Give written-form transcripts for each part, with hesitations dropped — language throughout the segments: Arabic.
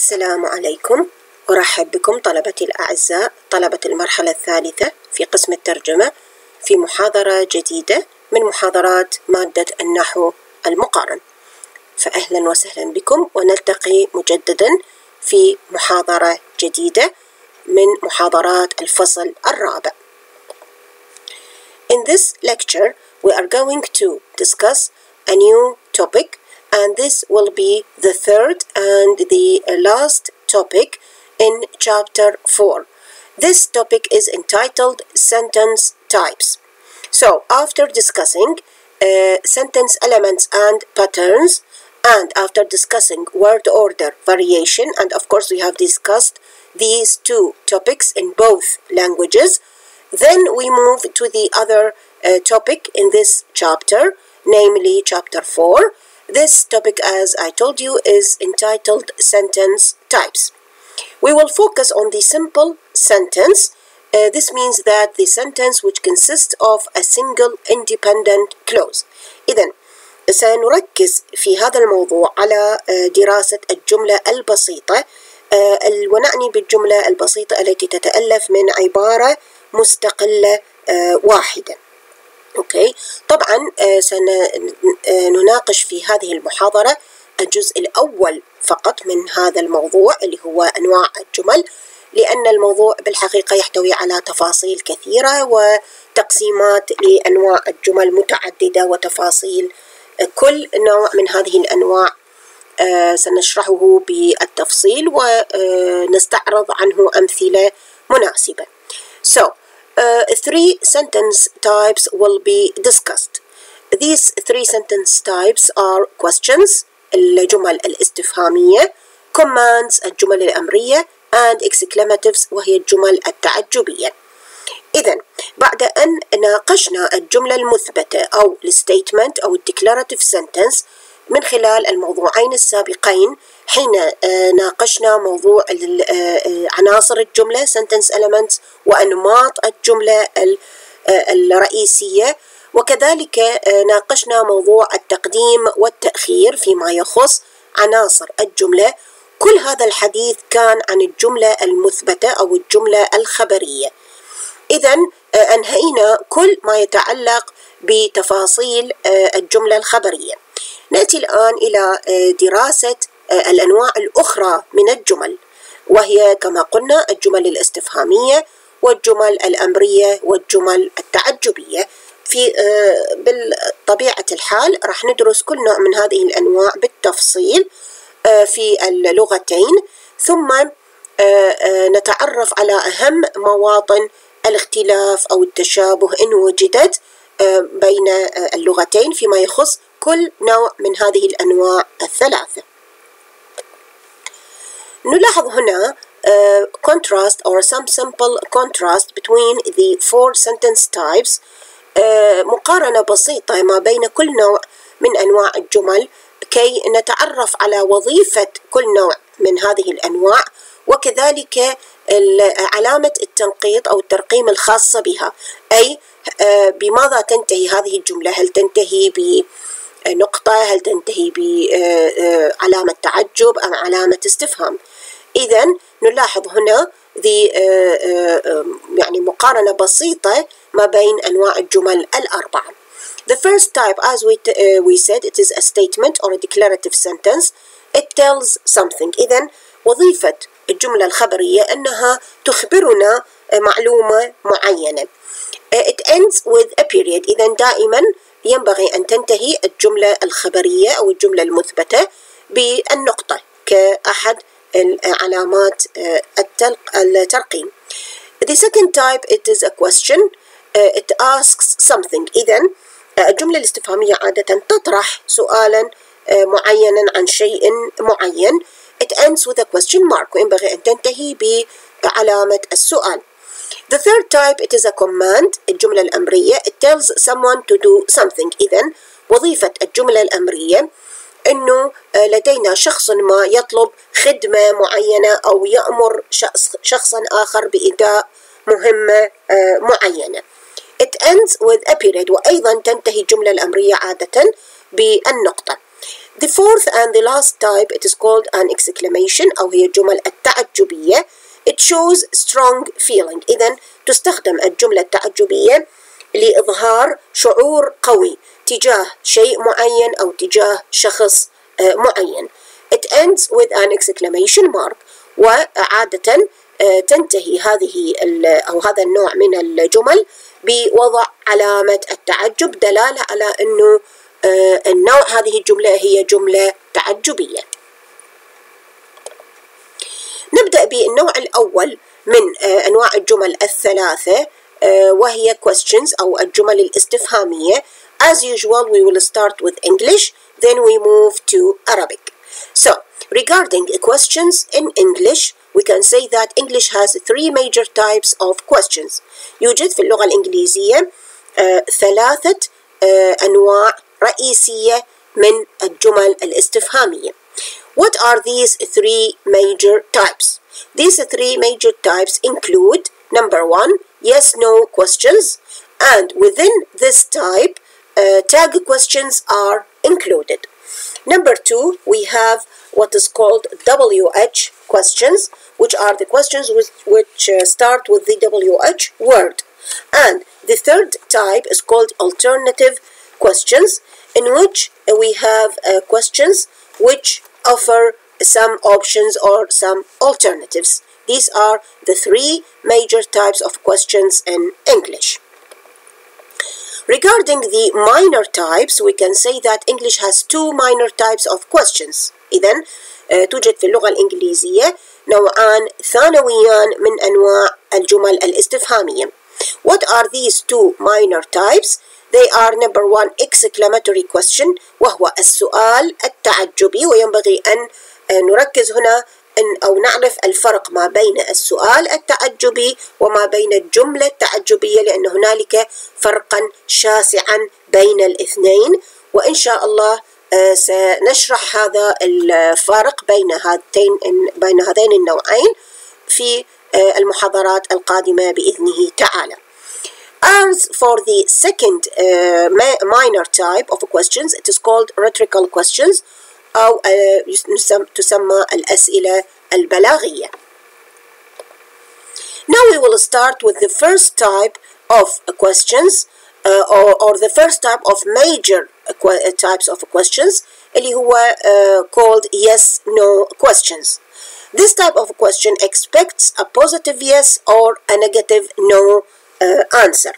السلام عليكم، أرحب بكم طلبتي الأعزاء طلبة المرحلة الثالثة في قسم الترجمة في محاضرة جديدة من محاضرات مادة النحو المقارن. فأهلا وسهلا بكم، ونلتقي مجددا في محاضرة جديدة من محاضرات الفصل الرابع. In this lecture, we are going to discuss a new topic, and this will be the third and the last topic in chapter 4. This topic is entitled Sentence Types. So, after discussing sentence elements and patterns, and after discussing word order variation, and of course we have discussed these two topics in both languages, then we move to the other topic in this chapter, namely chapter 4. This topic, as I told you, is entitled Sentence Types. We will focus on the simple sentence. This means that the sentence which consists of a single independent clause. إذن سنركز في هذا الموضوع على دراسة الجملة البسيطة، ونعني بالجملة البسيطة التي تتألف من عبارة مستقلة واحدة. أوكي، طبعا سنناقش في هذه المحاضرة الجزء الأول فقط من هذا الموضوع اللي هو أنواع الجمل، لأن الموضوع بالحقيقة يحتوي على تفاصيل كثيرة وتقسيمات لأنواع الجمل متعددة، وتفاصيل كل نوع من هذه الأنواع سنشرحه بالتفصيل ونستعرض عنه أمثلة مناسبة. So, three sentence types will be discussed. These three sentence types are questions, الجمل الاستفهامية، commands، الجمل الأمرية، and exclamatives، وهي الجمل التعجبية. إذن بعد أن ناقشنا الجملة المثبتة أو الستيتمنت أو declarative sentence من خلال الموضوعين السابقين، حين ناقشنا موضوع عناصر الجملة sentence elements وأنماط الجملة الرئيسية، وكذلك ناقشنا موضوع التقديم والتأخير فيما يخص عناصر الجملة. كل هذا الحديث كان عن الجملة المثبتة أو الجملة الخبرية. إذن أنهينا كل ما يتعلق بتفاصيل الجملة الخبرية. نأتي الآن إلى دراسة الأنواع الأخرى من الجمل، وهي كما قلنا الجمل الاستفهامية والجمل الأمرية والجمل التعجبية. بالطبيعة الحال راح ندرس كل نوع من هذه الأنواع بالتفصيل في اللغتين، ثم نتعرف على أهم مواطن الاختلاف أو التشابه إن وجدت بين اللغتين فيما يخص كل نوع من هذه الأنواع الثلاثة. نلاحظ هنا contrast or some simple contrast between the four sentence types، مقارنة بسيطة ما بين كل نوع من أنواع الجمل كي نتعرف على وظيفة كل نوع من هذه الأنواع، وكذلك علامة التنقيط أو الترقيم الخاصة بها، أي بماذا تنتهي هذه الجملة، هل تنتهي بنقطة، هل تنتهي بعلامة تعجب أم علامة استفهام. إذن نلاحظ هنا يعني مقارنة بسيطة ما بين أنواع الجمل الأربعة. The first type, as we said, it is a statement or a declarative sentence. It tells something. إذن وظيفة الجملة الخبرية أنها تخبرنا معلومة معينة. It ends with a period. إذن دائما ينبغي أن تنتهي الجملة الخبرية أو الجملة المثبتة بالنقطة كأحد علامات الترقيم. The second type, it is a question. It asks something. إذن الجملة الاستفهامية عادة تطرح سؤالا معينا عن شيء معين. It ends with a question mark، وينبغي أن تنتهي بعلامة السؤال. The third type, it is a command، الجملة الأمرية. It tells someone to do something. إذن وظيفة الجملة الأمرية أنه لدينا شخص ما يطلب خدمة معينة أو يأمر شخصا آخر بإداء مهمة معينة. It ends with a period، وأيضا تنتهي الجملة الأمرية عادة بالنقطة. The fourth and the last type, it is called an exclamation أو هي الجمل التعجبية. It shows strong feeling. إذن تستخدم الجملة التعجبية لإظهار شعور قوي تجاه شيء معين أو تجاه شخص معين. It ends with an exclamation mark. وعادة تنتهي هذه أو هذا النوع من الجمل بوضع علامة التعجب دلالة على أنه النوع هذه الجملة هي جملة تعجبية. نبدأ بالنوع الأول من أنواع الجمل الثلاثة وهي questions أو الجمل الاستفهامية. As usual, we will start with English, then we move to Arabic. So, regarding questions in English, we can say that English has three major types of questions. يوجد في اللغة الإنجليزية ثلاثة أنواع رئيسية من الجمل الاستفهامية. What are these three major types? These three major types include number one, yes/no questions, and within this type, tag questions are included. Number two, we have what is called WH questions, which are the questions which start with the WH word. And the third type is called alternative questions, in which we have questions which offer some options or some alternatives. These are the three major types of questions in English. Regarding the minor types, we can say that English has two minor types of questions. إذن توجد في اللغة الإنجليزية نوعان ثانويان من أنواع الجمل الاستفهامية. What are these two minor types? They are number one, exclamatory question, وهو السؤال التعجبي، وينبغي أن نركز هنا أو نعرف الفرق ما بين السؤال التعجبي وما بين الجملة التعجبية، لأن هنالك فرقا شاسعا بين الاثنين، وإن شاء الله سنشرح هذا الفارق بين هذين النوعين في المحاضرات القادمة بإذنه تعالى. As for the second minor type of questions, it is called rhetorical questions أو تسمى الأسئلة البلاغية. Now we will start with the first type of questions or the first type of major types of questions اللي هو called yes/no questions. This type of question expects a positive yes or a negative no answer.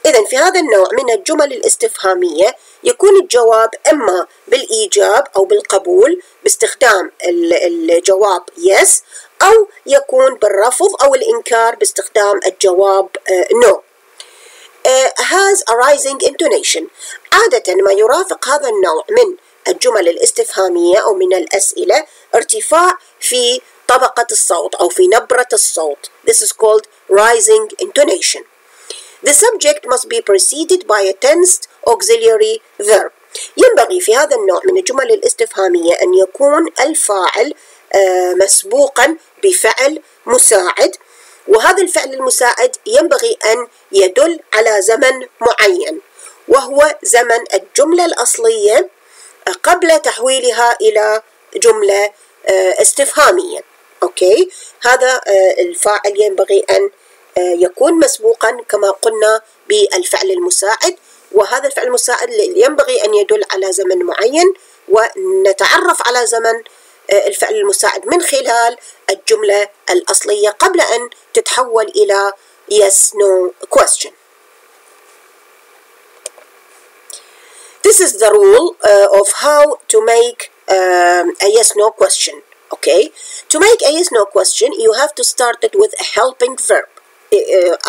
إذن في هذا النوع من الجمل الاستفهامية يكون الجواب إما بالإيجاب أو بالقبول باستخدام الجواب yes، أو يكون بالرفض أو الإنكار باستخدام الجواب no. Has a rising intonation. عادة ما يرافق هذا النوع من الجمل الاستفهامية أو من الأسئلة ارتفاع في طبقة الصوت أو في نبرة الصوت. This is called rising intonation. The subject must be preceded by a tensed auxiliary verb. ينبغي في هذا النوع من الجمل الاستفهامية أن يكون الفاعل مسبوقا بفعل مساعد، وهذا الفعل المساعد ينبغي أن يدل على زمن معين، وهو زمن الجملة الأصلية قبل تحويلها إلى جملة استفهامية. أوكي، هذا الفاعل ينبغي أن يكون مسبوقا كما قلنا بالفعل المساعد، وهذا الفعل المساعد ينبغي أن يدل على زمن معين، ونتعرف على زمن الفعل المساعد من خلال الجملة الأصلية قبل أن تتحول إلى yes/no question. This is the rule of how to make a yes/no question. Okay, to make a yes/no question, you have to start it with a helping verb.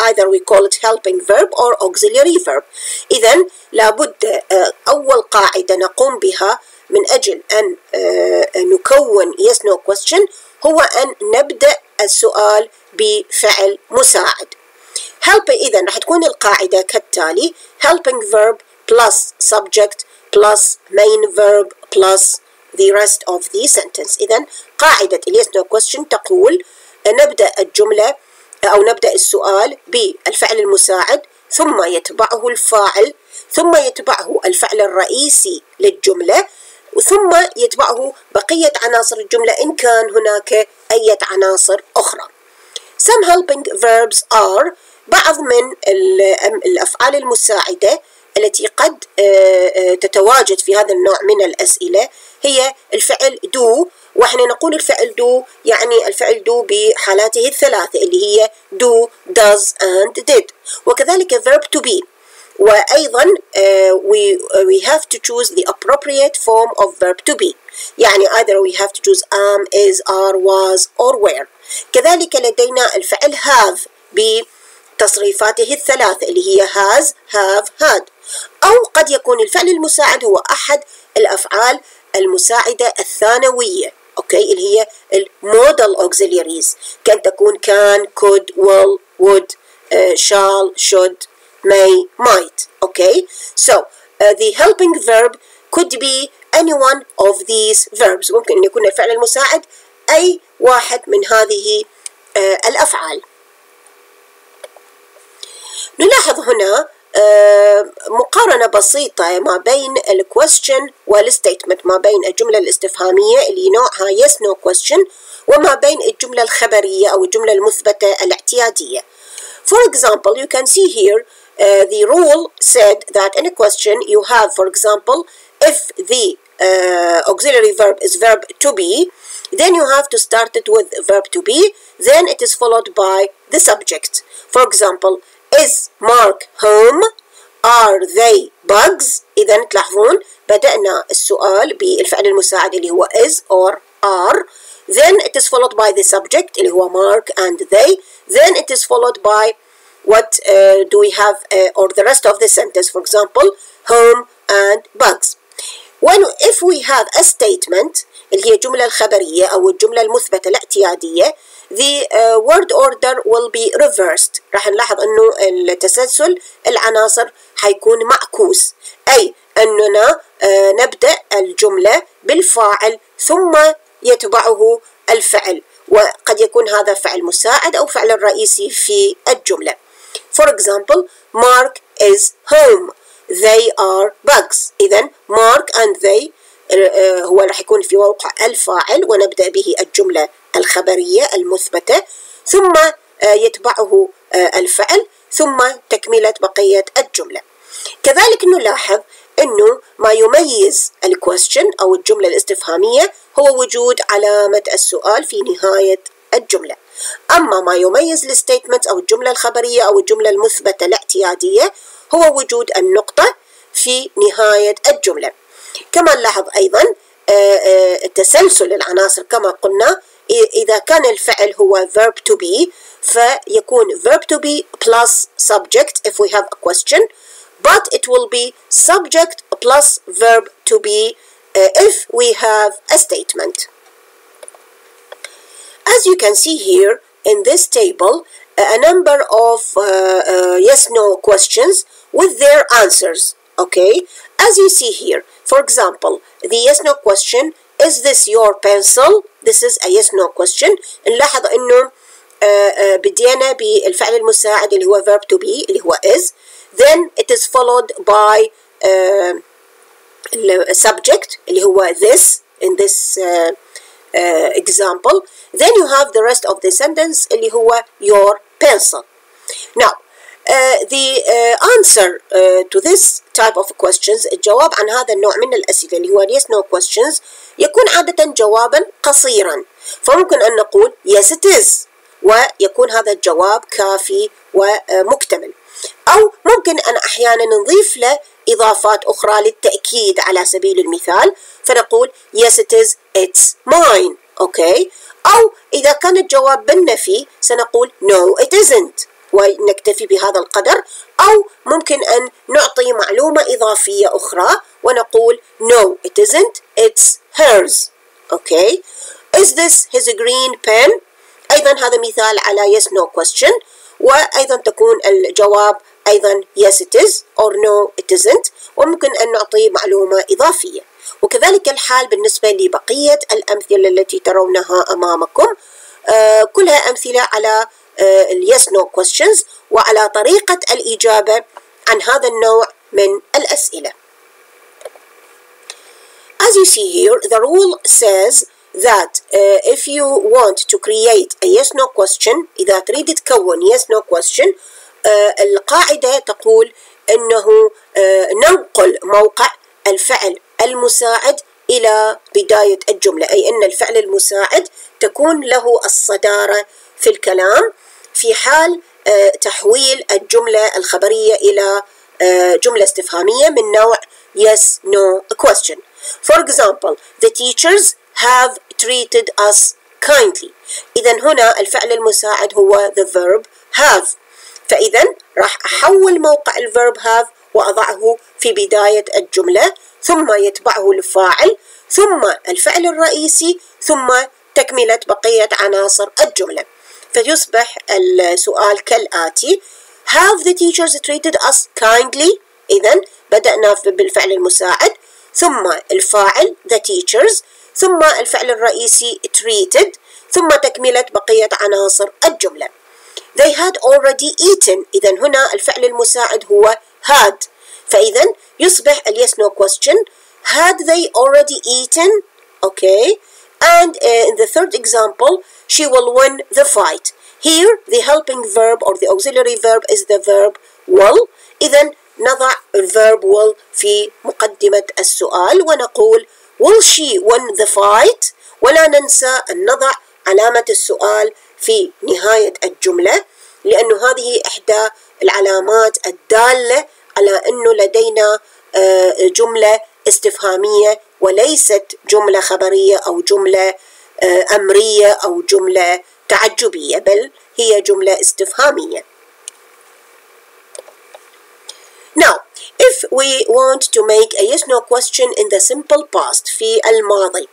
Either we call it helping verb or auxiliary verb. إذن لابد أول قاعدة نقوم بها من أجل أن نكون yes/no question هو أن نبدأ السؤال بفعل مساعد. help إذن راح تكون القاعدة كالتالي: helping verb plus subject plus main verb plus the rest of the sentence. إذن قاعدة yes/no question تقول نبدأ الجملة أو نبدأ السؤال بالفعل المساعد، ثم يتبعه الفاعل، ثم يتبعه الفعل الرئيسي للجملة، ثم يتبعه بقية عناصر الجملة إن كان هناك أي عناصر أخرى. Some helping verbs are بعض من الأفعال المساعدة التي قد تتواجد في هذا النوع من الأسئلة هي الفعل do، وإحنا نقول الفعل do يعني الفعل do بحالاته الثلاثة اللي هي do, does and did، وكذلك verb to be. وأيضا we have to choose the appropriate form of verb to be، يعني either we have to choose am, is, are, was or were. كذلك لدينا الفعل have بتصريفاته الثلاثة اللي هي has, have, had، أو قد يكون الفعل المساعد هو أحد الأفعال المساعدة الثانوية، أوكي، اللي هي modal auxiliaries، كان تكون can, could, will, would, shall, should, may, might. Okay, so the helping verb could be any one of these verbs. ممكن أن يكون الفعل المساعد أي واحد من هذه الأفعال. نلاحظ هنا مقارنة بسيطة ما بين ال question وال statement، ما بين الجملة الاستفهامية اللي نوعها yes no question وما بين الجملة الخبرية أو الجملة المثبتة الاعتيادية. For example, you can see here the rule said that in a question you have, for example, if the auxiliary verb is verb to be, then you have to start it with verb to be, then it is followed by the subject. For example, is Mark home? Are they bugs? إذا تلاحظون بدأنا السؤال بالفعل المساعد اللي هو is or are, then it is followed by the subject اللي هو Mark and they, then it is followed by what do we have or the rest of the sentence, for example, home and bugs. If we have a statement اللي هي الجملة الخبرية أو الجملة المثبتة الاعتيادية, the word order will be reversed. راح نلاحظ أنه التسلسل العناصر حيكون معكوس، أي أننا نبدأ الجملة بالفاعل ثم يتبعه الفعل، وقد يكون هذا فعل مساعد أو فعل الرئيسي في الجملة. For example, Mark is home. They are bugs. إذن Mark and they هو راح يكون في موقع الفاعل ونبدأ به الجملة الخبرية المثبتة ثم يتبعه الفعل ثم تكملة بقية الجملة. كذلك نلاحظ أنه ما يميز الquestion أو الجملة الاستفهامية هو وجود علامة السؤال في نهاية الجملة، أما ما يميز الستيتمنت أو الجملة الخبرية أو الجملة المثبتة الاعتيادية هو وجود النقطة في نهاية الجملة. كما نلاحظ أيضا تسلسل العناصر كما قلنا، إذا كان الفعل هو verb to be فيكون verb to be plus subject if we have a question, but it will be subject plus verb to be if we have a statement. As you can see here in this table, a number of yes-no questions with their answers. Okay, as you see here, for example, the yes-no question, is this your pencil? This is a yes-no question. نلاحظ إنه بدينا بالفعل المساعد اللي هو verb to be اللي هو is, then it is followed by subject اللي هو this in this example, then you have the rest of the sentence اللي هو your pencil. Now the answer to this type of questions، الجواب عن هذا النوع من الأسئلة اللي هو yes no questions يكون عادة جوابا قصيرا، فممكن أن نقول yes it is ويكون هذا الجواب كافي ومكتمل، أو ممكن أن أحيانا نضيف له إضافات أخرى للتأكيد على سبيل المثال فنقول yes it is, it's mine. أوكي، أو إذا كان الجواب بالنفي سنقول no it isn't ونكتفي بهذا القدر، أو ممكن أن نعطي معلومة إضافية أخرى ونقول no it isn't, it's hers. أوكي، is this his green pen؟ أيضا هذا مثال على yes no question، وأيضا تكون الجواب أيضا yes it is or no it isn't، وممكن أن نعطي معلومة إضافية. وكذلك الحال بالنسبة لبقية الأمثلة التي ترونها أمامكم، كلها أمثلة على yes no questions وعلى طريقة الإجابة عن هذا النوع من الأسئلة. as you see here, the rule says that if you want to create a yes no question، إذا تريد تكون yes no question، القاعدة تقول أنه ننقل موقع الفعل المساعد إلى بداية الجملة، أي أن الفعل المساعد تكون له الصدارة في الكلام في حال تحويل الجملة الخبرية إلى جملة استفهامية من نوع yes no question. For example, the teachers have treated us kindly. إذا هنا الفعل المساعد هو the verb have، فإذا راح أحول موقع الverb have وأضعه في بداية الجملة، ثم يتبعه الفاعل، ثم الفعل الرئيسي، ثم تكملة بقية عناصر الجملة. فيصبح السؤال كالآتي: Have the teachers treated us kindly؟ إذن بدأنا بالفعل المساعد، ثم الفاعل the teachers، ثم الفعل الرئيسي treated، ثم تكملة بقية عناصر الجملة. They had already eaten. إذن هنا الفعل المساعد هو had، فإذا يصبح ال yes no question had they already eaten؟ Okay. And in the third example, she will win the fight. Here the helping verb or the auxiliary verb is the verb will. إذن نضع الverb will في مقدمة السؤال ونقول will she win the fight؟ ولا ننسى أن نضع علامة السؤال في نهاية الجملة، لأن هذه إحدى العلامات الدالة على أنه لدينا جملة استفهامية وليست جملة خبرية أو جملة أمرية أو جملة تعجبية، بل هي جملة استفهامية. Now, if we want to make a yes no question in the simple past في الماضي,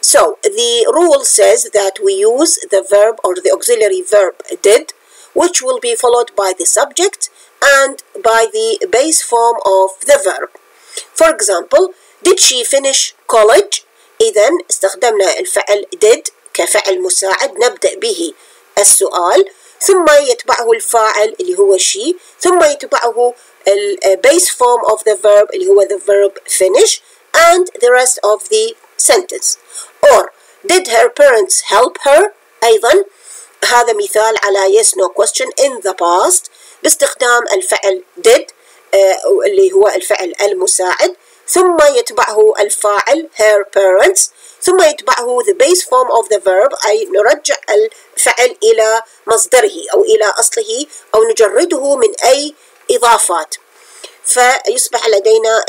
so the rule says that we use the verb or the auxiliary verb did, which will be followed by the subject and by the base form of the verb. For example, did she finish college؟ إذن استخدمنا الفعل did كفعل مساعد نبدأ به السؤال، ثم يتبعه الفاعل اللي هو she، ثم يتبعه base form of the verb اللي هو the verb finish and the rest of the sentence. Or did her parents help her؟ أيضا هذا مثال على yes no question in the past باستخدام الفعل did اللي هو الفعل المساعد، ثم يتبعه الفاعل her parents، ثم يتبعه the base form of the verb، أي نرجع الفعل إلى مصدره أو إلى أصله أو نجرده من أي إضافات، فيصبح لدينا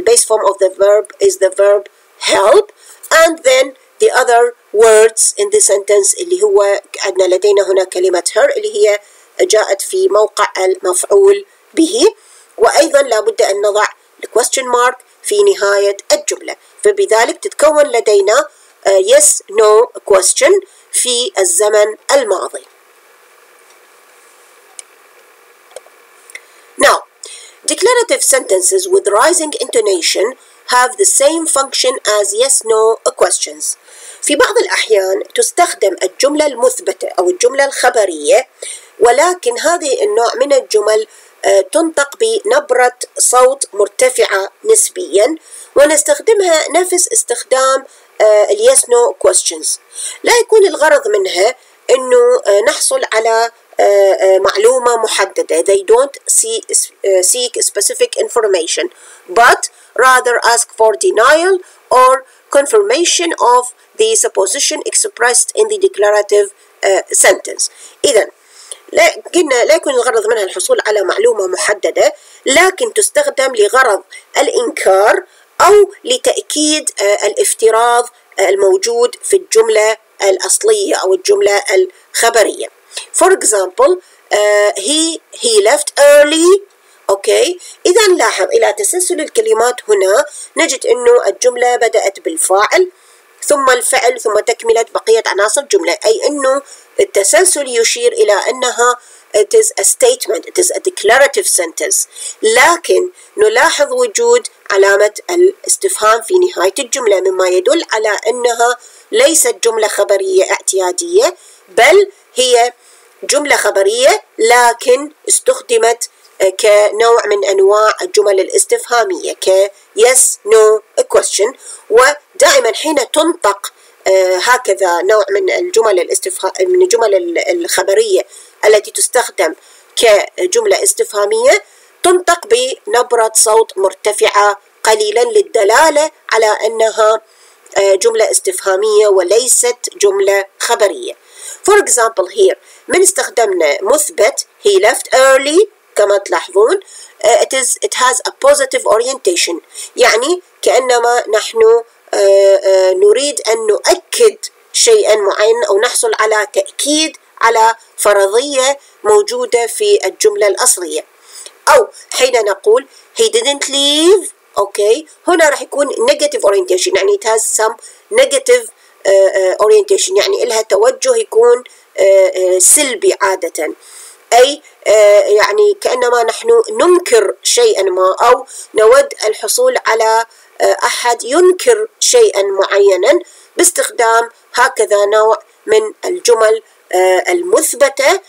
base form of the verb is the verb help and then the other words in the sentence اللي هو عندنا لدينا هنا كلمة her اللي هي جاءت في موقع المفعول به، وأيضا لابد أن نضع question mark في نهاية الجملة، فبذلك تتكون لدينا yes no question في الزمن الماضي. Now, declarative sentences with rising intonation have the same function as yes no questions. في بعض الأحيان تستخدم الجملة المثبتة أو الجملة الخبرية، ولكن هذه النوع من الجمل تنطق بنبرة صوت مرتفعة نسبيا، ونستخدمها نفس استخدام ال yes no questions. لا يكون الغرض منها أنه نحصل على معلومة محددة. They don't seek specific information but rather ask for denial or confirmation of the supposition expressed in the declarative sentence. إذن لا يكون الغرض منها الحصول على معلومة محددة، لكن تستخدم لغرض الإنكار أو لتأكيد الافتراض الموجود في الجملة الأصلية أو الجملة الخبرية. For example, he left early. أوكي، إذا نلاحظ إلى تسلسل الكلمات هنا نجد إنه الجملة بدأت بالفاعل ثم الفعل ثم تكملة بقية عناصر الجملة، أي إنه التسلسل يشير إلى أنها it is a statement, it is a declarative sentence، لكن نلاحظ وجود علامة الاستفهام في نهاية الجملة مما يدل على أنها ليست جملة خبرية اعتيادية، بل هي جملة خبرية لكن استخدمت كنوع من أنواع الجمل الاستفهامية ك yes no question، دائما حين تنطق هكذا نوع من الجمل الخبرية التي تستخدم كجملة استفهامية تنطق بنبرة صوت مرتفعة قليلا للدلالة على أنها جملة استفهامية وليست جملة خبرية. For example here من استخدمنا مثبت he left early كما تلاحظون it has a positive orientation، يعني كأنما نحن نريد أن نؤكد شيئا معين أو نحصل على تأكيد على فرضية موجودة في الجملة الأصلية. أو حين نقول he didn't leave أوكي هنا راح يكون negative orientation، يعني it has some negative orientation، يعني لها توجه يكون سلبي عادة، أي يعني كأنما نحن ننكر شيئا ما أو نود الحصول على أحد ينكر شيئا معينا باستخدام هكذا نوع من الجمل المثبتة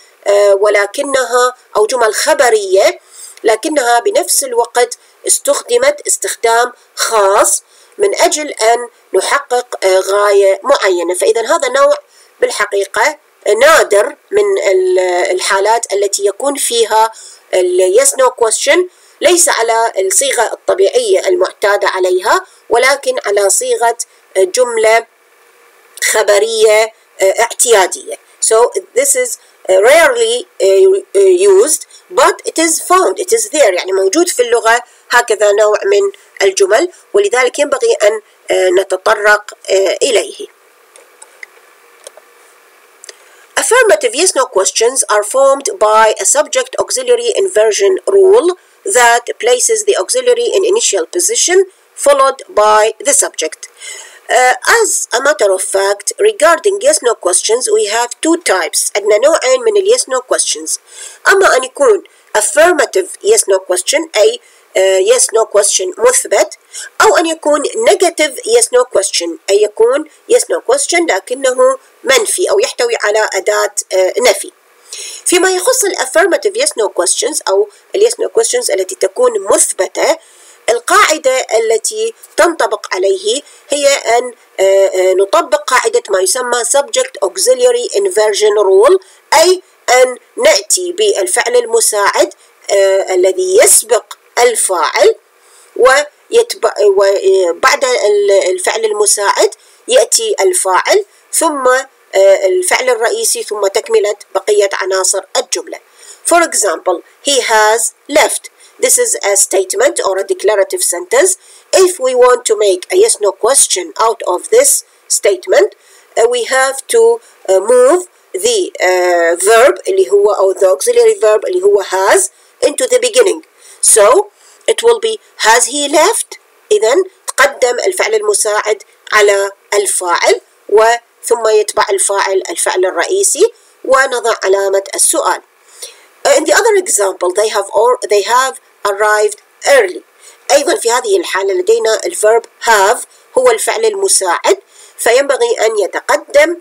ولكنها أو جمل خبرية لكنها بنفس الوقت استخدمت استخدام خاص من أجل أن نحقق غاية معينة. فإذا هذا نوع بالحقيقة نادر من الحالات التي يكون فيها yes no question ليس على الصيغة الطبيعية المعتادة عليها ولكن على صيغة جملة خبرية اعتيادية. So this is rarely used but it is found, it is there، يعني موجود في اللغة هكذا نوع من الجمل ولذلك ينبغي أن نتطرق إليه. Affirmative yes no questions are formed by a subject auxiliary inversion rule that places the auxiliary in initial position followed by the subject. As a matter of fact, regarding yes no questions we have two types. عندنا نوعين من ال yes no questions. أما أن يكون affirmative yes no question أي yes no question مثبت، أو أن يكون negative yes no question أي يكون yes no question لكنه منفي أو يحتوي على أداة نفي. فيما يخص ال affirmative yes no questions أو ال yes no questions التي تكون مثبتة، القاعدة التي تنطبق عليه هي أن نطبق قاعدة ما يسمى subject auxiliary inversion rule، أي أن نأتي بالفعل المساعد الذي يسبق الفاعل وبعد الفعل المساعد يأتي الفاعل ثم الفعل الرئيسي ثم تكملة بقية عناصر الجملة. For example, he has left. This is a statement or a declarative sentence. If we want to make a yes no question out of this statement, we have to move the verb اللي هو أو the auxiliary verb اللي هو has into the beginning. So it will be has he left. إذن تقدم الفعل المساعد على الفاعل وثم يتبع الفعل الرئيسي ونضع علامة السؤال. In the other example they have arrived early. أيضا في هذه الحالة لدينا الverb have هو الفعل المساعد فينبغي أن يتقدم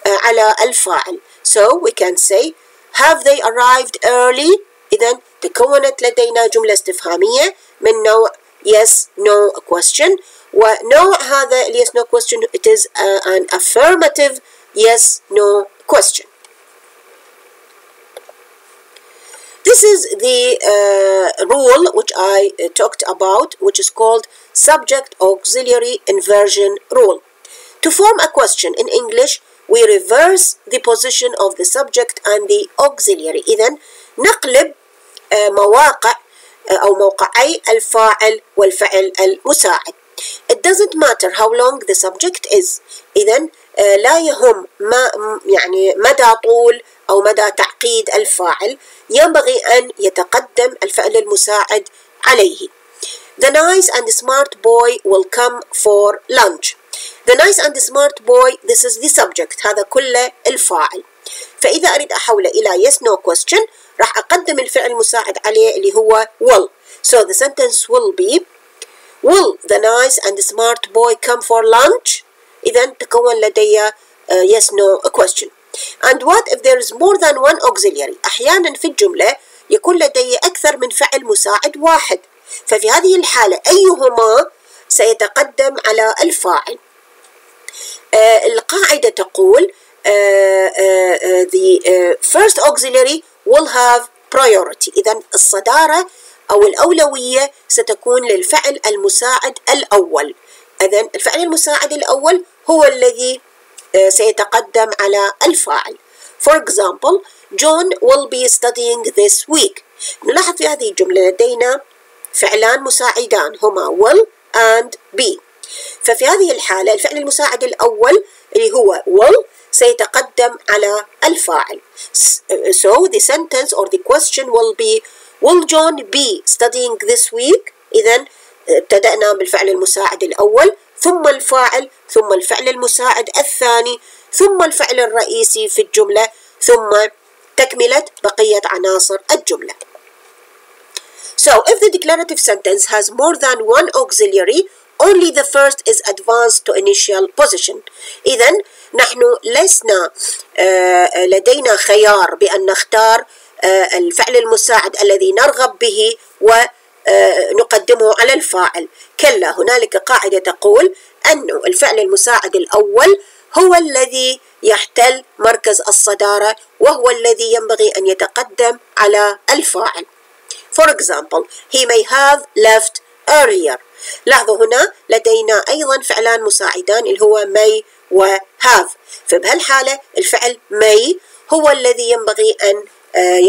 على الفاعل. So we can say have they arrived early. إذن تكونت لدينا جملة استفهامية من نوع yes no question، ونوع هذا yes no question it is an affirmative yes no question. This is the rule which I talked about, which is called subject auxiliary inversion rule. To form a question in English, we reverse the position of the subject and the auxiliary. إذن نقلب مواقع أو موقعي الفاعل والفعل المساعد. It doesn't matter how long the subject is. إذن لا يهم يعني مدى طول أو مدى تعقيد الفاعل، ينبغي أن يتقدم الفعل المساعد عليه. The nice and smart boy will come for lunch. The nice and smart boy this is the subject، هذا كله الفاعل. فإذا أريد أحوله إلى yes no question راح أقدم الفعل المساعد عليه اللي هو will. So the sentence will be will the nice and smart boy come for lunch. إذن تكون لدي yes no question. And what if there is more than one auxiliary. أحيانا في الجملة يكون لدي أكثر من فعل مساعد واحد، ففي هذه الحالة أيهما سيتقدم على الفاعل. القاعدة تقول the first auxiliary will have priority. إذن الصدارة أو الأولوية ستكون للفعل المساعد الأول. إذن الفعل المساعد الأول هو الذي سيتقدم على الفاعل. For example, John will be studying this week. نلاحظ في هذه الجملة لدينا فعلان مساعدان هما will and be. ففي هذه الحالة الفعل المساعد الأول اللي هو will سيتقدم على الفاعل. So the sentence or the question will be will John be studying this week؟ إذن ابتدأنا بالفعل المساعد الأول ثم الفاعل ثم الفعل المساعد الثاني ثم الفعل الرئيسي في الجملة ثم تكملة بقية عناصر الجملة. So if the declarative sentence has more than one auxiliary, only the first is advanced to initial position. إذن نحن لسنا لدينا خيار بأن نختار الفعل المساعد الذي نرغب به ونقدمه على الفاعل. كلا، هنالك قاعدة تقول أن الفعل المساعد الأول هو الذي يحتل مركز الصدارة وهو الذي ينبغي أن يتقدم على الفاعل. For example, he may have left earlier. لاحظوا هنا لدينا أيضا فعلان مساعدان اللي هو may و have. فبهالحالة الفعل may هو الذي ينبغي أن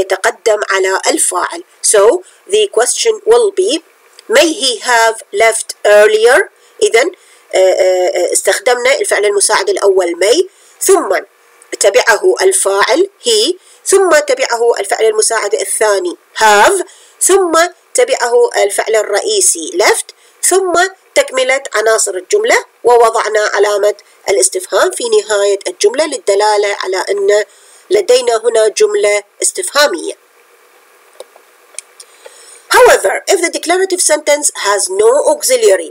يتقدم على الفاعل. So the question will be may he have left earlier. إذن استخدمنا الفعل المساعد الأول may ثم تبعه الفاعل he ثم تبعه الفعل المساعد الثاني have ثم تبعه الفعل الرئيسي left ثم تكملة عناصر الجملة ووضعنا علامة الاستفهام في نهاية الجملة للدلالة على أن لدينا هنا جملة استفهامية. However, if the declarative sentence has no auxiliary،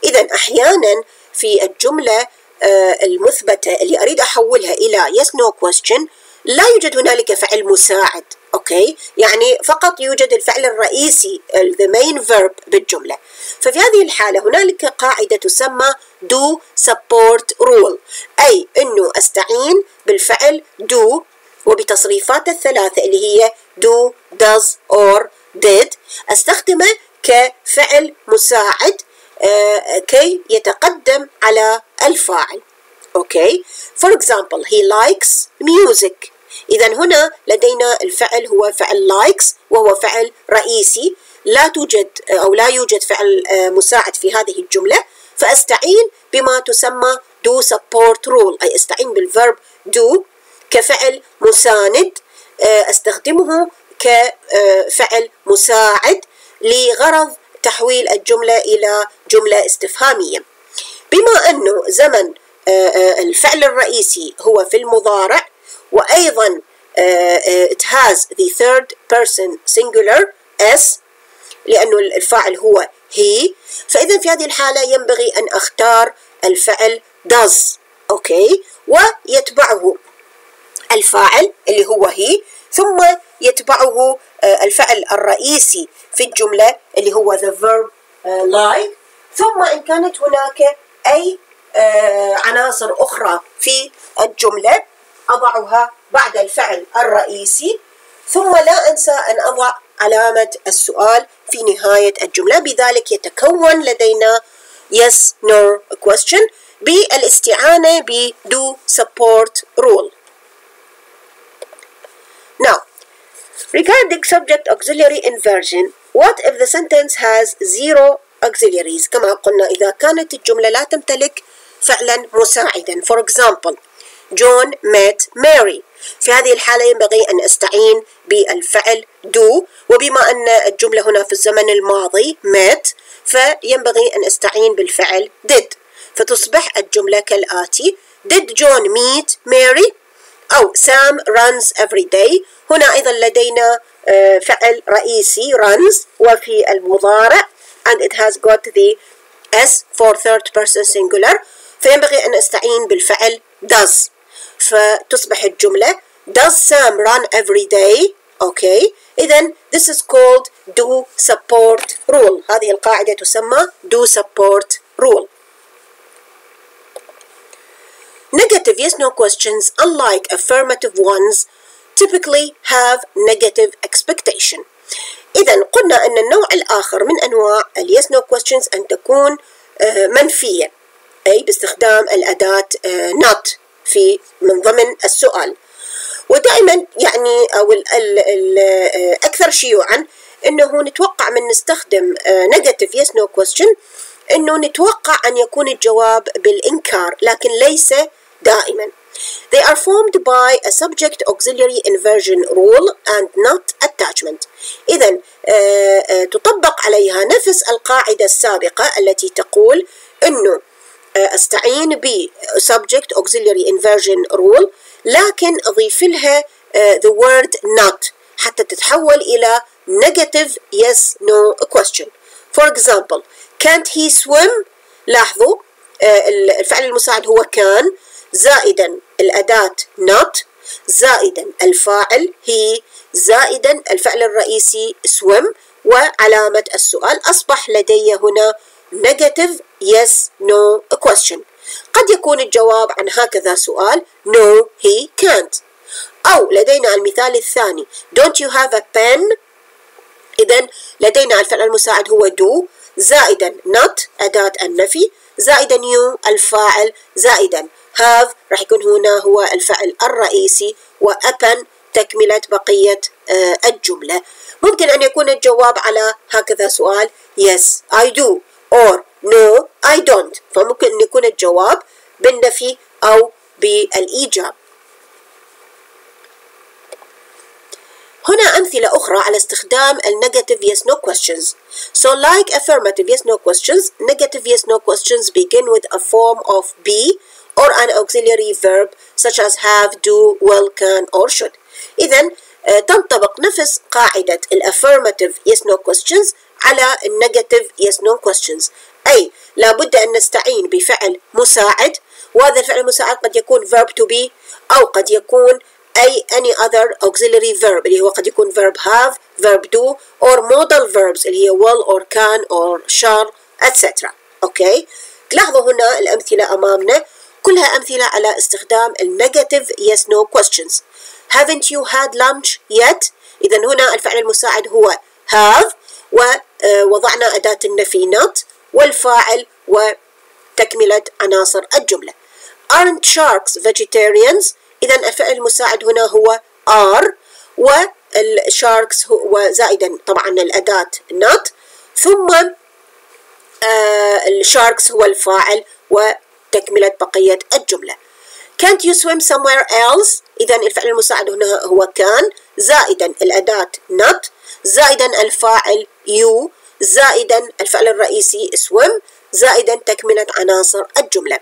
إذن أحيانا في الجملة المثبتة اللي أريد أحولها إلى yes no question لا يوجد هنالك فعل مساعد. أوكي، يعني فقط يوجد الفعل الرئيسي the main verb بالجملة. ففي هذه الحالة هنالك قاعدة تسمى do support rule، أي أنه أستعين بالفعل do وبتصريفات الثلاثة اللي هي do does or did أستخدمه كفعل مساعد كي يتقدم على الفاعل. أوكي، for example he likes music. إذن هنا لدينا الفعل هو فعل likes وهو فعل رئيسي، لا يوجد فعل مساعد في هذه الجملة، فأستعين بما تسمى do support rule، أي أستعين بالverb do كفعل مساند أستخدمه كفعل مساعد لغرض تحويل الجملة إلى جملة استفهامية. بما أنه زمن الفعل الرئيسي هو في المضارع وأيضا it has the third person singular s لأنه الفاعل هو he، فإذا في هذه الحالة ينبغي أن أختار الفعل does. أوكي، ويتبعه الفاعل اللي هو he ثم يتبعه الفعل الرئيسي في الجملة اللي هو the verb like، ثم إن كانت هناك أي عناصر أخرى في الجملة أضعها بعد الفعل الرئيسي، ثم لا أنسى أن أضع علامة السؤال في نهاية الجملة. بذلك يتكون لدينا yes no question بالاستعانة ب do support rule. Now, regarding subject auxiliary inversion, what if the sentence has zero auxiliaries؟ كما قلنا إذا كانت الجملة لا تمتلك فعلا مساعدا. For example, John met Mary. في هذه الحالة ينبغي أن أستعين بالفعل do، وبما أن الجملة هنا في الزمن الماضي met فينبغي أن أستعين بالفعل did، فتصبح الجملة كالآتي: Did John meet Mary؟ أو Sam runs every day. هنا أيضا لدينا فعل رئيسي runs وفي المضارع and it has got the s for third person singular، فينبغي أن أستعين بالفعل does، فتصبح الجملة Does Sam run every day؟ أوكي، إذن this is called do support rule. هذه القاعدة تسمى do support rule. Negative yes-no questions, unlike affirmative ones, typically have negative expectation. إذا قلنا أن النوع الآخر من أنواع ال yes-no questions أن تكون منفية، أي باستخدام الأداة not من ضمن السؤال. ودائما يعني أو الأكثر شيوعا أنه نتوقع من نستخدم negative yes no question أنه نتوقع أن يكون الجواب بالإنكار، لكن ليس دائما. They are formed by a subject auxiliary inversion rule and not attachment. إذن تطبق عليها نفس القاعدة السابقة التي تقول أنه أستعين ب subject auxiliary inversion rule لكن أضيف لها the word not حتى تتحول إلى negative yes no question. For example, can't he swim؟ لاحظوا الفعل المساعد هو كان زائدا الأداة not زائدا الفاعل he زائدا الفعل الرئيسي swim وعلامة السؤال. أصبح لدي هنا negative yes no question. قد يكون الجواب عن هكذا سؤال no he can't. أو لدينا المثال الثاني don't you have a pen؟ إذن لدينا الفعل المساعد هو do زائدا not أداة النفي زائدا you الفاعل زائدا have راح يكون هنا هو الفعل الرئيسي وأبن تكملة بقية الجملة. ممكن أن يكون الجواب على هكذا سؤال yes I do or no I don't، فممكن أن يكون الجواب بالنفي أو بالإيجاب. هنا أمثلة أخرى على استخدام negative yes no questions. So like affirmative yes no questions, negative yes no questions begin with a form of be or an auxiliary verb such as have, do, will, can or should. إذن تنطبق نفس قاعدة affirmative yes no questions على negative yes no questions، أي لابد أن نستعين بفعل مساعد، وهذا الفعل المساعد قد يكون verb to be أو قد يكون any other auxiliary verb اللي هو قد يكون verb have, verb do or modal verbs اللي هي will or can or shall etc. أوكي، لاحظوا هنا الأمثلة أمامنا كلها أمثلة على استخدام negative yes no questions. Haven't you had lunch yet؟ إذا هنا الفعل المساعد هو have ووضعنا أداة النفي not والفاعل وتكملة عناصر الجملة. Aren't sharks vegetarians؟ إذا الفعل المساعد هنا هو are والsharks هو زائدا طبعا الأداة not ثم الsharks هو الفاعل وتكملة بقية الجملة. Can't you swim somewhere else؟ إذا الفعل المساعد هنا هو كان زائدا الأداة not زائدا الفاعل you زائدا الفعل الرئيسي swim زائدا تكملة عناصر الجملة.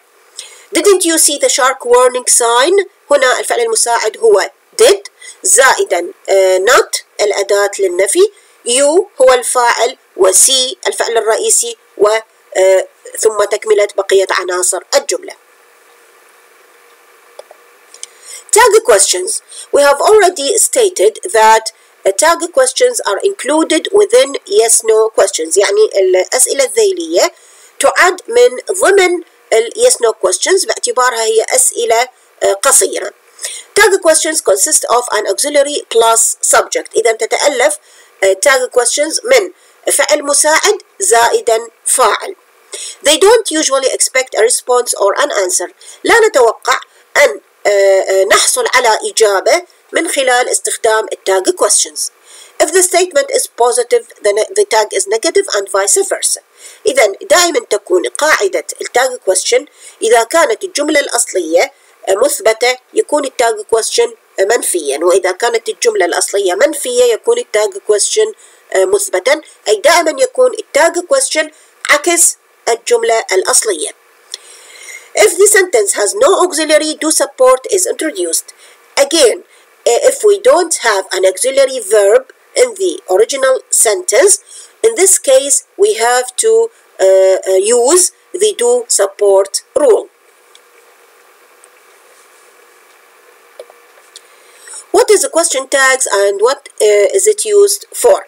Didn't you see the shark warning sign؟ هنا الفعل المساعد هو did زائدا not الأداة للنفي you هو الفاعل و see الفعل الرئيسي ثم تكملة بقية عناصر الجملة. Tag questions. We have already stated that tag questions are included within yes-no questions، يعني الأسئلة الذيلية تعد من ضمن yes no questions باعتبارها هي أسئلة قصيرة. Tag questions consist of an auxiliary plus subject. إذا تتألف tag questions من فعل مساعد زائدا فاعل. They don't usually expect a response or an answer. لا نتوقع أن نحصل على إجابة من خلال استخدام tag questions. If the statement is positive, then the tag is negative and vice versa. إذا دائما تكون قاعدة التاج question إذا كانت الجملة الأصلية مثبتة يكون التاج question منفيا، وإذا كانت الجملة الأصلية منفية يكون التاج question مثبتا، أي دائما يكون التاج question عكس الجملة الأصلية. If the sentence has no auxiliary, do support is introduced. Again, if we don't have an auxiliary verb in the original sentence, in this case we have to use the do support rule. What is a question tags and what is it used for?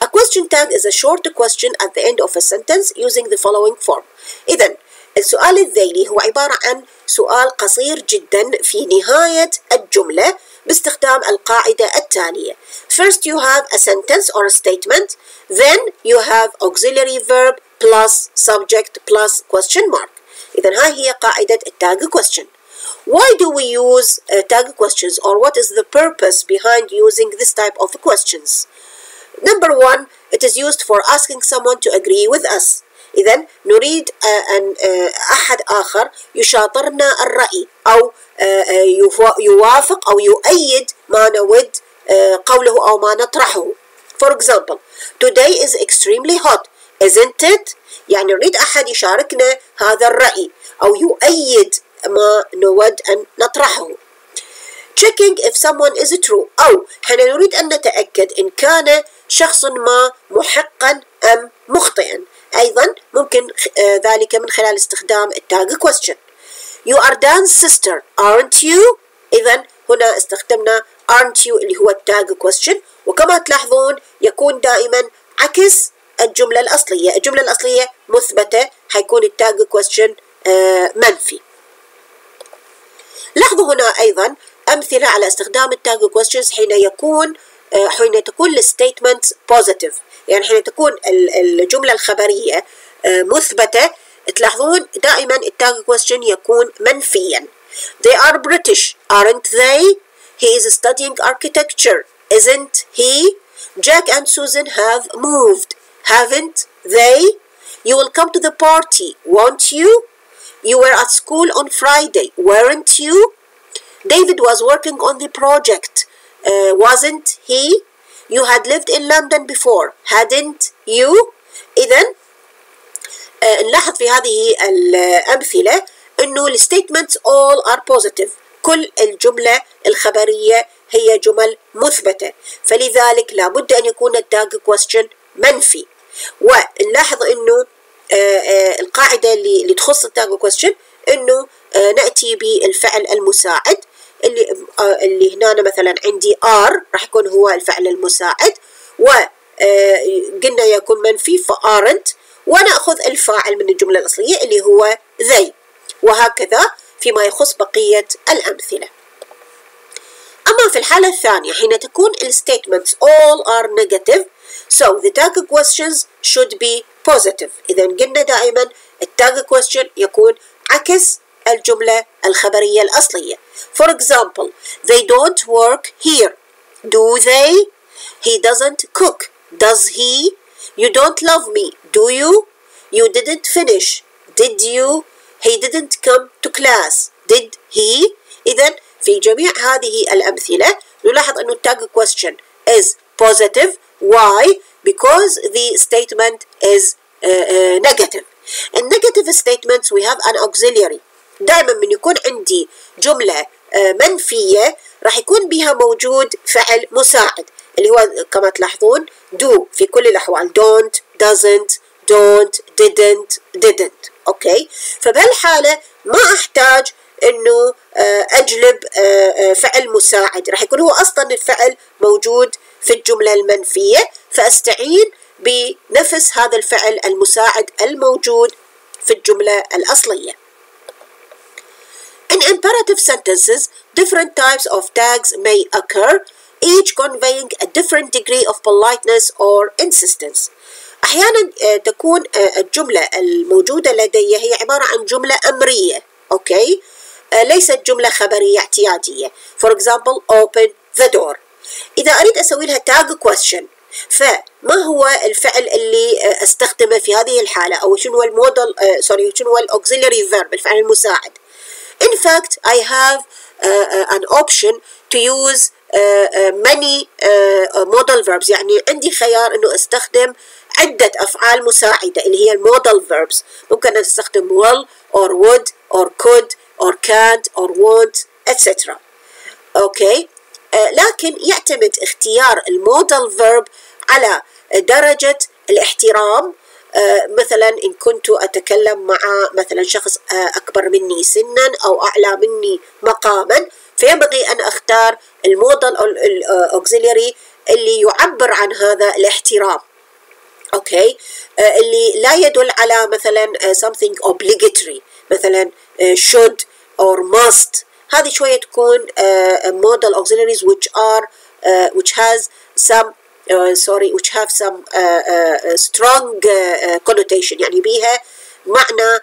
A question tag is a short question at the end of a sentence using the following form. إذن السؤال الذيلي هو عبارة عن سؤال قصير جدا في نهاية الجملة باستخدام القاعدة التالية. First you have a sentence or a statement, then you have auxiliary verb plus subject plus question mark. إذن هاي هي قاعدة tag question. Why do we use tag questions, or what is the purpose behind using this type of questions? Number one, it is used for asking someone to agree with us. إذن نريد أن أحد آخر يشاطرنا الرأي أو يوافق أو يؤيد ما نود قوله أو ما نطرحه. For example, today is extremely hot, isn't it? يعني نريد أحد يشاركنا هذا الرأي أو يؤيد ما نود أن نطرحه. Checking if someone is true، أو حين نريد أن نتأكد إن كان شخص ما محقا أم مخطئا. أيضا ممكن ذلك من خلال استخدام التاج question. You are Dan's sister, aren't you؟ إذن هنا استخدمنا aren't you اللي هو التاج question، وكما تلاحظون يكون دائما عكس الجملة الأصلية. الجملة الأصلية مثبتة، حيكون التاج question منفي. لاحظوا هنا أيضا أمثلة على استخدام التاج questions حين تكون الستيتمنت positive، يعني حين تكون الجملة الخبرية مثبتة تلاحظون دائما التاج question يكون منفيا. They are British, aren't they? He is studying architecture, isn't he? Jack and Susan have moved, haven't they? You will come to the party, won't you? You were at school on Friday, weren't you? David was working on the project, wasn't he? You had lived in London before, hadn't you? إذن نلاحظ في هذه الأمثلة أنه ال statements all are positive. كل الجملة الخبرية هي جمل مثبتة، فلذلك لابد أن يكون التاج question منفي. ونلاحظ أنه القاعدة اللي تخص التاج question أنه نأتي بالفعل المساعد اللي هنا مثلا عندي are راح يكون هو الفعل المساعد، وقلنا يكون منفي فaren't، ونأخذ الفاعل من الجملة الأصلية اللي هو they، وهكذا فيما يخص بقية الأمثلة. أما في الحالة الثانية حين تكون ال statements all are negative, so the tag questions should be positive. إذا قلنا دائما التاج question يكون عكس الجملة الخبرية الأصلية. For example, they don't work here, do they? He doesn't cook, does he? You don't love me, do you? You didn't finish, did you? He didn't come to class, did he? إذن في جميع هذه الأمثلة نلاحظ أن التاج question is positive. Why? Because the statement is negative. In negative statements we have an auxiliary. دائما من يكون عندي جملة منفية راح يكون بها موجود فعل مساعد اللي هو كما تلاحظون do في كل الأحوال، don't, doesn't, don't, didn't. أوكي، فبهالحالة ما أحتاج إنه أجلب فعل مساعد، راح يكون هو أصلا الفعل موجود في الجملة المنفية، فأستعين بنفس هذا الفعل المساعد الموجود في الجملة الأصلية. In imperative sentences, different types of tags may occur, each conveying a different degree of politeness or insistence. أحيانا تكون الجملة الموجودة لدي هي عبارة عن جملة أمرية، أوكي؟ ليست جملة خبرية اعتيادية. For example, open the door. إذا أريد أسوي لها tag question، فما هو الفعل اللي أستخدمه في هذه الحالة، أو شنو هو المودل شنو هو الauxiliary verb الفعل المساعد. In fact, I have an option to use many modal verbs. يعني عندي خيار إنه أستخدم عدة أفعال مساعدة اللي هي المودal verbs. ممكن أن أستخدم will or would or could or can't or won't etc. أوكي. لكن يعتمد اختيار المودal verb على درجة الاحترام. مثلا إن كنت أتكلم مع مثلا شخص أكبر مني سنا أو أعلى مني مقاما، فينبغي أن أختار المودل أو الأوكسيلياري اللي يعبر عن هذا الاحترام. اوكي اللي لا يدل على مثلا something obligatory مثلا should or must. هذه شوية تكون modal auxiliaries which has some which have some strong connotation يعني بيها معنى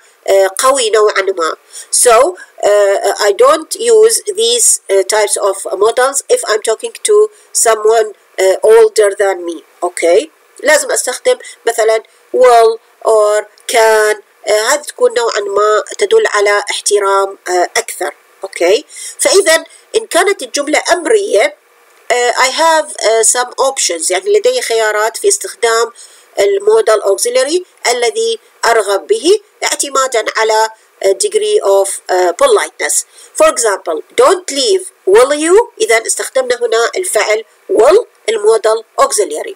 قوي نوعا ما. So I don't use these types of modals if I'm talking to someone older than me. okay لازم استخدم مثلا will or can. هذه تكون نوعا ما تدل على احترام اكثر. اوكي فاذا ان كانت الجملة امرية I have some options يعني لدي خيارات في استخدام المودال auxiliary الذي أرغب به اعتمادا على degree of politeness. For example don't leave will you. إذا استخدمنا هنا الفعل will المودال auxiliary.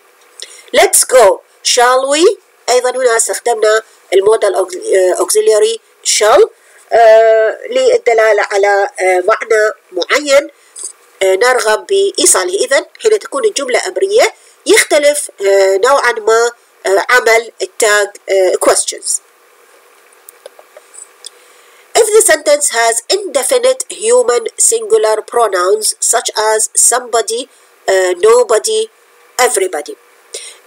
let's go shall we. أيضا هنا استخدمنا المودال auxiliary shall للدلالة على معنى معين نرغب بإيصاله. إذن حين تكون الجملة أمرية يختلف نوعا ما عمل التاج questions. If the sentence has indefinite human singular pronouns such as somebody, nobody, everybody.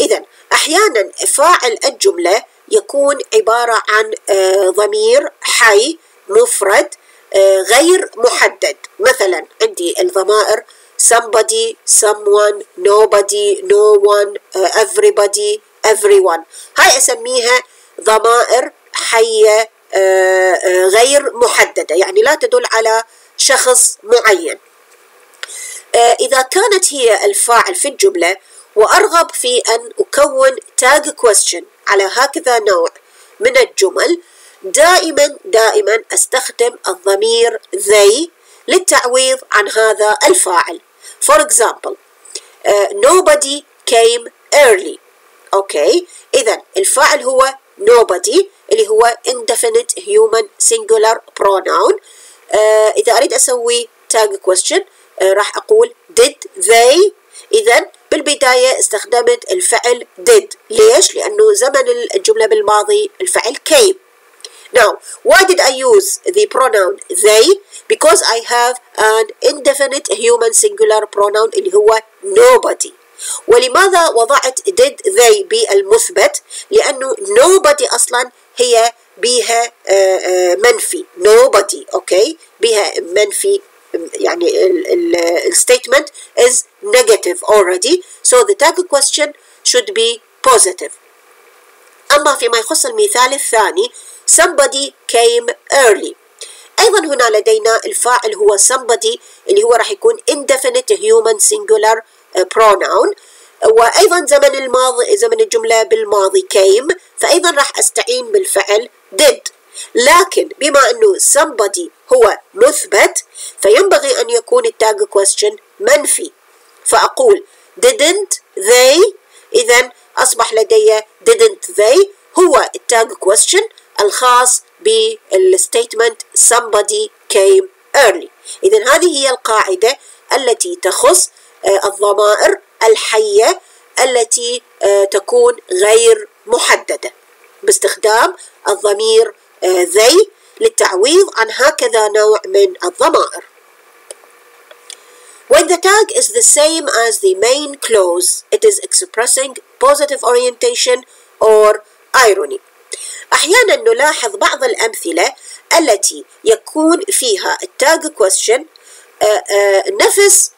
إذن أحيانا فاعل الجملة يكون عبارة عن ضمير حي مفرد غير محدد. مثلا عندي الضمائر somebody, someone, nobody, no one, everybody, everyone. هاي أسميها ضمائر حية غير محددة يعني لا تدل على شخص معين. إذا كانت هي الفاعل في الجملة وأرغب في أن أكون tag question على هكذا نوع من الجمل دائما أستخدم الضمير they للتعويض عن هذا الفاعل. For example nobody came early. اوكي إذا الفاعل هو nobody اللي هو indefinite human singular pronoun. إذا أريد أسوي tag question راح أقول did they. إذا بالبداية استخدمت الفعل did. ليش؟ لأنه زمن الجملة بالماضي الفعل came. Now, why did I use the pronoun they? Because I have an indefinite human singular pronoun اللي هو nobody. ولماذا وضعت did they بالمثبت؟ لأنه nobody أصلا هي بها منفي. nobody okay بها منفي يعني statement is negative already. So the tag question should be positive. أما فيما يخص المثال الثاني somebody came early. أيضا هنا لدينا الفاعل هو somebody اللي هو راح يكون indefinite human singular pronoun. وأيضا زمن الجملة بالماضي came فأيضا راح أستعين بالفعل did. لكن بما أنه somebody هو مثبت فينبغي أن يكون التاج question منفي فأقول didn't they. إذا أصبح لدي didn't they هو التاج question الخاص بالستيتمنت somebody came early. إذن هذه هي القاعدة التي تخص الضمائر الحية التي تكون غير محددة باستخدام الضمير they للتعويض عن هكذا نوع من الضمائر. When the tag is the same as the main clause, it is expressing positive orientation or irony. أحيانا نلاحظ بعض الأمثلة التي يكون فيها التاج question نفس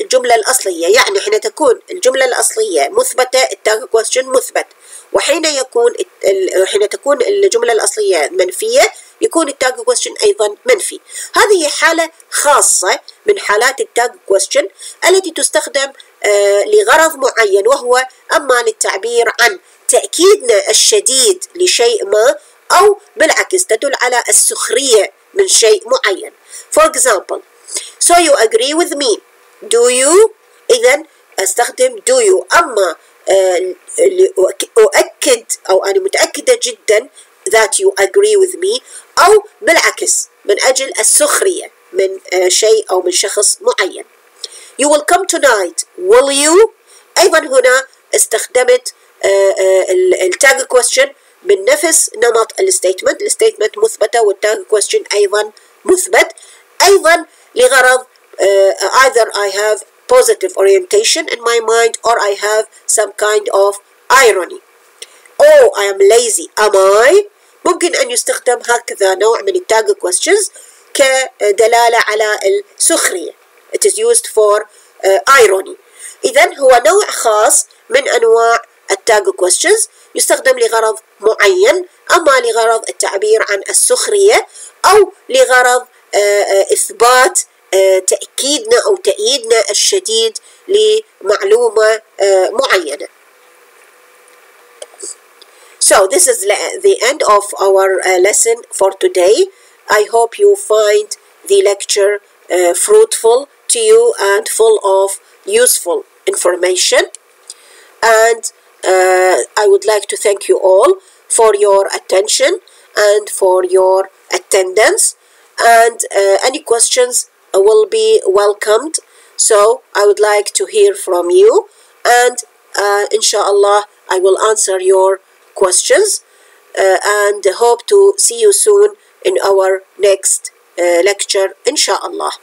الجملة الأصلية. يعني حين تكون الجملة الأصلية مثبتة التاج question مثبت، وحين تكون الجملة الأصلية منفية يكون التاج question أيضا منفي. هذه حالة خاصة من حالات التاج question التي تستخدم لغرض معين، وهو أما للتعبير عن تأكيدنا الشديد لشيء ما أو بالعكس تدل على السخرية من شيء معين. For example, so you agree with me. Do you؟ إذن أستخدم do you. أما أؤكد أو أنا متأكدة جدا that you agree with me، أو بالعكس من أجل السخرية من شيء أو من شخص معين. You will come tonight. Will you؟ أيضا هنا استخدمت التاج question من نفس نمط الستيتمنت. الستيتمنت مثبتة والتاج question أيضا مثبت، أيضا لغرض either I have positive orientation in my mind or I have some kind of irony. Oh, I am lazy. Am I? ممكن أن يستخدم هكذا نوع من التاج questions كدلالة على السخرية. It is used for irony. إذن هو نوع خاص من أنواع التاج questions يستخدم لغرض معين، أما لغرض التعبير عن السخرية أو لغرض إثبات تأكيدنا أو تأييدنا الشديد لمعلومة معينة. So this is the end of our lesson for today. I hope you find the lecture fruitful to you and full of useful information. And I would like to thank you all for your attention and for your attendance. And any questions will be welcomed. So I would like to hear from you. And inshallah, I will answer your questions and hope to see you soon in our next lecture, inshallah.